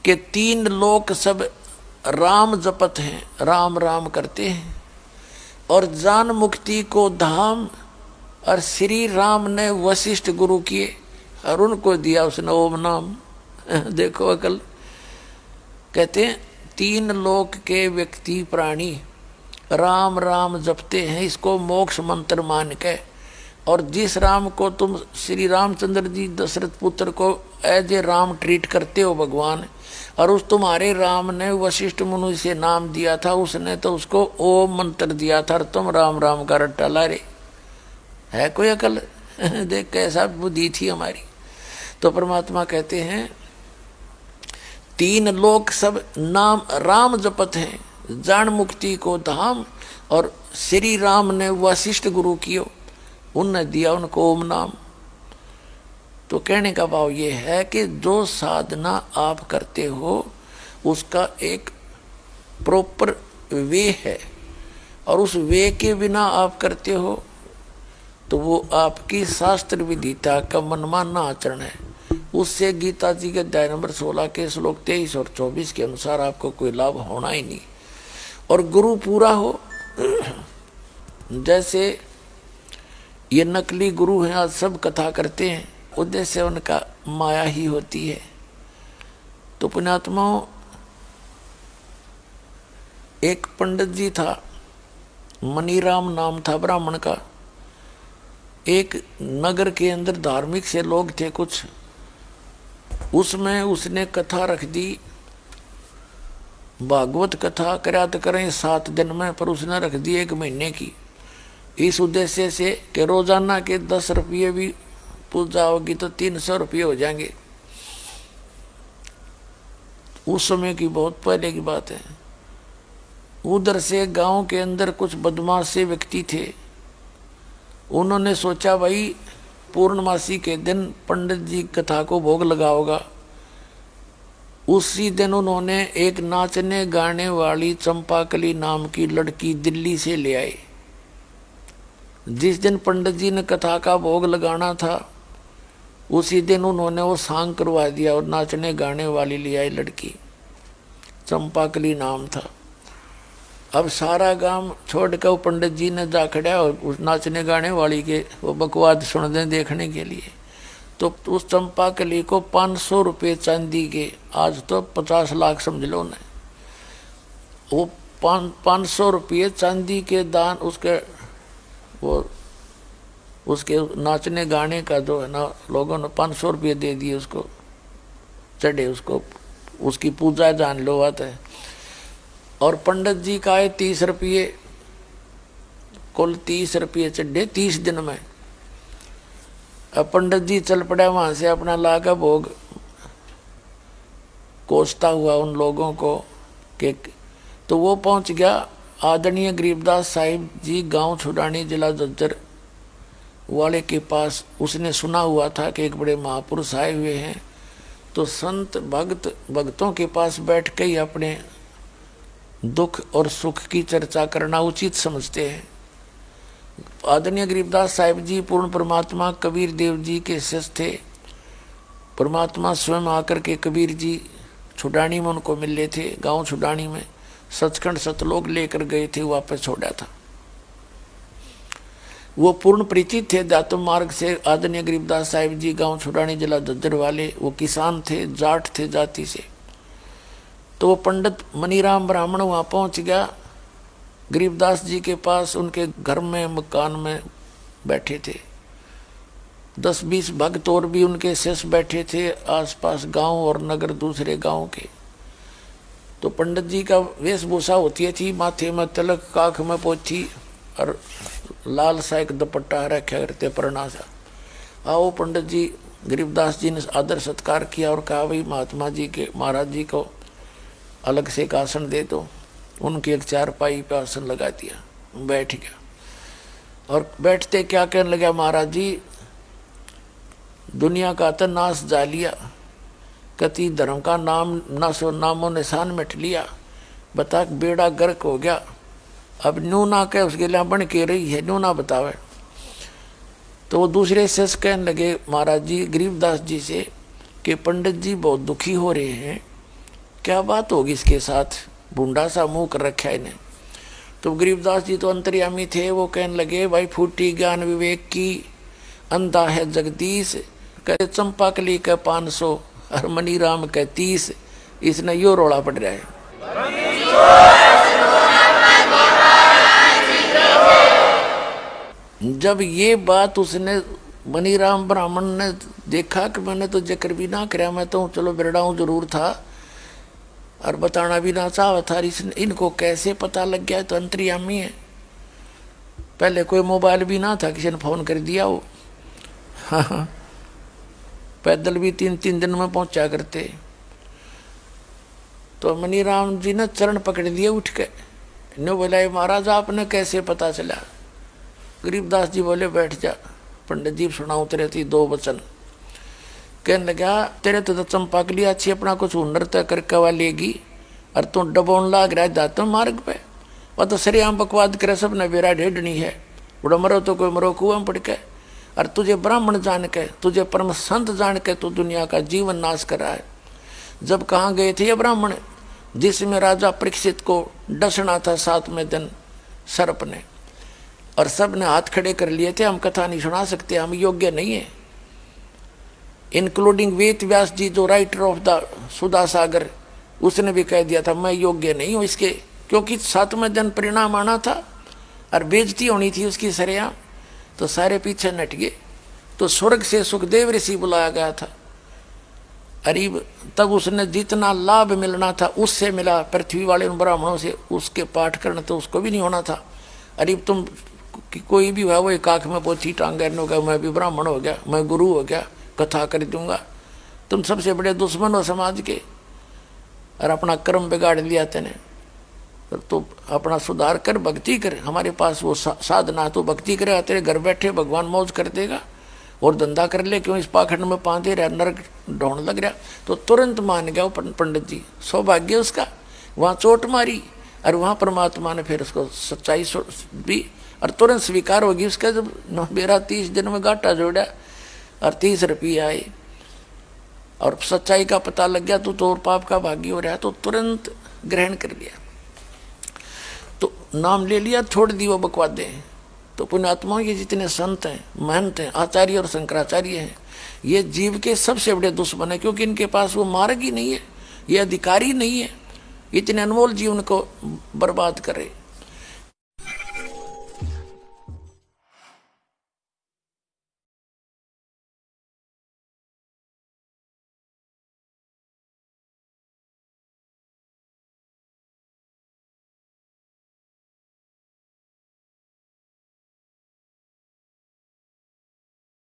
कि तीन लोक सब राम जपत हैं, राम राम करते हैं, और जान मुक्ति को धाम और श्री राम ने वशिष्ठ गुरु किए और उनको दिया उसने ओम नाम। देखो अकल। कहते हैं तीन लोक के व्यक्ति प्राणी राम राम जपते हैं, इसको मोक्ष मंत्र मान के। और जिस राम को तुम श्री रामचंद्र जी दशरथ पुत्र को एज ए राम ट्रीट करते हो भगवान, और उस तुम्हारे राम ने वशिष्ठ मुनि से नाम दिया था, उसने तो उसको ओम मंत्र दिया था, और तुम राम राम का रट्टा ला रहे। है कोई अकल? देख कैसा बुद्धि थी हमारी। तो परमात्मा कहते हैं तीन लोक सब नाम राम जपत हैं, जान मुक्ति को धाम, और श्री राम ने वशिष्ठ गुरु कियो, उनने दिया उनको ओम नाम। तो कहने का भाव ये है कि जो साधना आप करते हो उसका एक प्रॉपर वे है, और उस वे के बिना आप करते हो तो वो आपकी शास्त्र विधिता का मनमाना आचरण है। उससे गीता जी के अध्याय नंबर 16 के श्लोक 23 और 24 के अनुसार आपको कोई लाभ होना ही नहीं। और गुरु पूरा हो, जैसे ये नकली गुरु हैं आज सब कथा करते हैं, उद्देश्य उनका माया ही होती है। तो पुण्यात्माओं, एक पंडित जी था, मनीराम नाम था ब्राह्मण का। एक नगर के अंदर धार्मिक से लोग थे कुछ, उसमें उसने कथा रख दी, भागवत कथा कर्या तो करें 7 दिन में, पर उसने रख दी 1 महीने की, इस उद्देश्य से कि रोजाना के 10 रुपये भी पूजा होगी तो 300 रुपये हो जाएंगे। उस समय की बहुत पहले की बात है। उधर से गांव के अंदर कुछ बदमाश से व्यक्ति थे, उन्होंने सोचा भाई पूर्णमासी के दिन पंडित जी कथा को भोग लगा होगा। उसी दिन उन्होंने एक नाचने गाने वाली चंपाकली नाम की लड़की दिल्ली से ले आए। जिस दिन पंडित जी ने कथा का भोग लगाना था उसी दिन उन्होंने वो सांग करवा दिया, और नाचने गाने वाली ले आई लड़की, चंपाकली नाम था। अब सारा गांव छोड़ कर पंडित जी ने जा खड़ा और उस नाचने गाने वाली के वो बकवाद सुन दें देखने के लिए। तो उस चंपाकली को 500 रुपये चांदी के, आज तो 50 लाख समझ लो ने, वो 500 रुपये चांदी के दान उसके वो उसके नाचने गाने का जो है ना, लोगों ने 500 रुपये दे दिए उसको, चढ़े उसको, उसकी पूजा जान लो बात है। और पंडित जी का आए 30 रुपये, कुल 30 रुपये चढ़े 30 दिन में। अब पंडित जी चल पड़ा वहां से अपना लागा भोग कोसता हुआ उन लोगों को के। तो वो पहुंच गया आदरणीय गरीबदास साहिब जी गांव छुड़ानी जिला जज्जर वाले के पास। उसने सुना हुआ था कि एक बड़े महापुरुष आए हुए हैं, तो संत भक्तों के पास बैठ के ही अपने दुख और सुख की चर्चा करना उचित समझते हैं। आदरणीय गरीबदास साहिब जी पूर्ण परमात्मा कबीर देव जी के शिष्य थे। परमात्मा स्वयं आकर के कबीर जी छुड़ानी में उनको मिले थे। गांव छुड़ानी में सचखंड सतलोक लेकर गए थे, वापस छोड़ा था। वो पूर्ण परिचित थे दातम मार्ग से। आदरणीय गरीबदास साहिब जी गांव छुड़ानी जिला जज्जर वाले, वो किसान थे, जाट थे जाति से। तो वो पंडित मनीराम ब्राह्मण वहाँ पहुँच गया गरीबदास जी के पास, उनके घर में मकान में बैठे थे। 10-20 भक्त और भी उनके शिष्य बैठे थे आसपास, गांव और नगर दूसरे गांव के। तो पंडित जी का वेशभूषा होती थी, माथे में तिलक, काख में पोथी और लाल सा एक दुपट्टा रखा करते परना सा। आओ पंडित जी, गरीबदास जी ने आदर सत्कार किया और कहा भाई महात्मा जी के महाराज जी को अलग से एक आसन दे दो। उनके एक चारपाई पे आसन लगा दिया, बैठ गया। और बैठते क्या कहने लगा, महाराज जी दुनिया का तो नाश जा लिया, कति धर्म का नाम नामो निशान मिट लिया, बता बेड़ा गर्क हो गया। अब न्यू ना कह उसके लिए बन के रही है, न्यू ना बतावे। तो वो दूसरे शिष्य कहने लगे महाराज जी गरीबदास जी से कि पंडित जी बहुत दुखी हो रहे हैं, क्या बात होगी इसके साथ, बूंदा सा मुंह कर रखा है इन्हें। तो गरीबदास जी तो अंतर्यामी थे, वो कहने लगे भाई फूटी ज्ञान विवेक की, अंधा है जगदीश, कहते चंपाकली के 500 और मनी राम के 30। इसने यो रोड़ा पड़ रहा है। जब ये बात उसने मनीराम ब्राह्मण ने देखा कि मैंने तो जिक्र भी ना कराया, मैं तो चलो बिरड़ाऊं जरूर था और बताना भी ना चाहा था, इनको कैसे पता लग गया, तो अंतर्यामी है। पहले कोई मोबाइल भी ना था, किसी ने फोन कर दिया वो। हाँ, पैदल भी 3-3 दिन में पहुंचा करते। तो मनीराम जी ने चरण पकड़ दिए उठ के, ने बोला महाराज आपने कैसे पता चला। गरीबदास जी बोले बैठ जा, पंडित जी सुनाऊं तेरे थी 2 वचन। कहने लगा तेरे तो चंपा के लिए अच्छी अपना कुछ हुनर तय करके वा लेगी, और तू डबोन लाग रहा जाते मार्ग पे, वह तो सरियाम बकवाद करे सब ने बेरा ढेडनी है, बुढ़ा मरो तो कोई मरो कुआ में पड़ के, और तुझे ब्राह्मण जान के, तुझे परम संत जान के तू दुनिया का जीवन नाश कर रहा है। जब कहाँ गए थे ये ब्राह्मण, जिसमें राजा परीक्षित को डसना था 7वें दिन सर्प ने, और सब ने हाथ खड़े कर लिए थे, हम कथा नहीं सुना सकते, हम योग्य नहीं है, इंक्लूडिंग वेद व्यास जी जो राइटर ऑफ द सुधा सागर, उसने भी कह दिया था मैं योग्य नहीं हूँ इसके, क्योंकि 7वें दिन परिणाम आना था और बेइज्जती होनी थी उसकी सरेआम। तो सारे पीछे नट गए। तो स्वर्ग से सुखदेव ऋषि बुलाया गया था, अरीब तब उसने जितना लाभ मिलना था उससे मिला, पृथ्वी वाले उन ब्राह्मणों से, उसके पाठ करना तो उसको भी नहीं होना था। अरीब तुम कि कोई भी हुआ वो एक आँख में पोथी टांगे हो गया, मैं भी ब्राह्मण हो गया, मैं गुरु हो गया, कथा कर दूंगा। तुम सबसे बड़े दुश्मन हो समाज के, और अपना कर्म बिगाड़ लिया तेने। तो अपना सुधार कर, भक्ति कर, हमारे पास वो साधना, तो भक्ति करेगा, तेरे घर बैठे भगवान मौज कर देगा, और धंधा कर ले, क्यों इस पाखंड में पांदे रहा, नरक ढूंढ लग रहा। तो तुरंत मान गया वो पंडित जी, सौभाग्य उसका, वहाँ चोट मारी और वहाँ परमात्मा ने फिर उसको सच्चाई भी, और तुरंत स्वीकार होगी उसका। जब मेरा 30 दिन में घाटा जोड़ा और 30 रुपये आए और सच्चाई का पता लग गया, तो और पाप का भागी हो रहा है, तो तुरंत ग्रहण कर लिया, तो नाम ले लिया, छोड़ दी वो बकवादें। तो पुण्यात्माओं के जितने संत हैं, महंत हैं, आचार्य और शंकराचार्य हैं, ये जीव के सबसे बड़े दुश्मन है, क्योंकि इनके पास वो मार्ग ही नहीं है, ये अधिकारी नहीं है, इतने अनमोल जीवन को बर्बाद करे।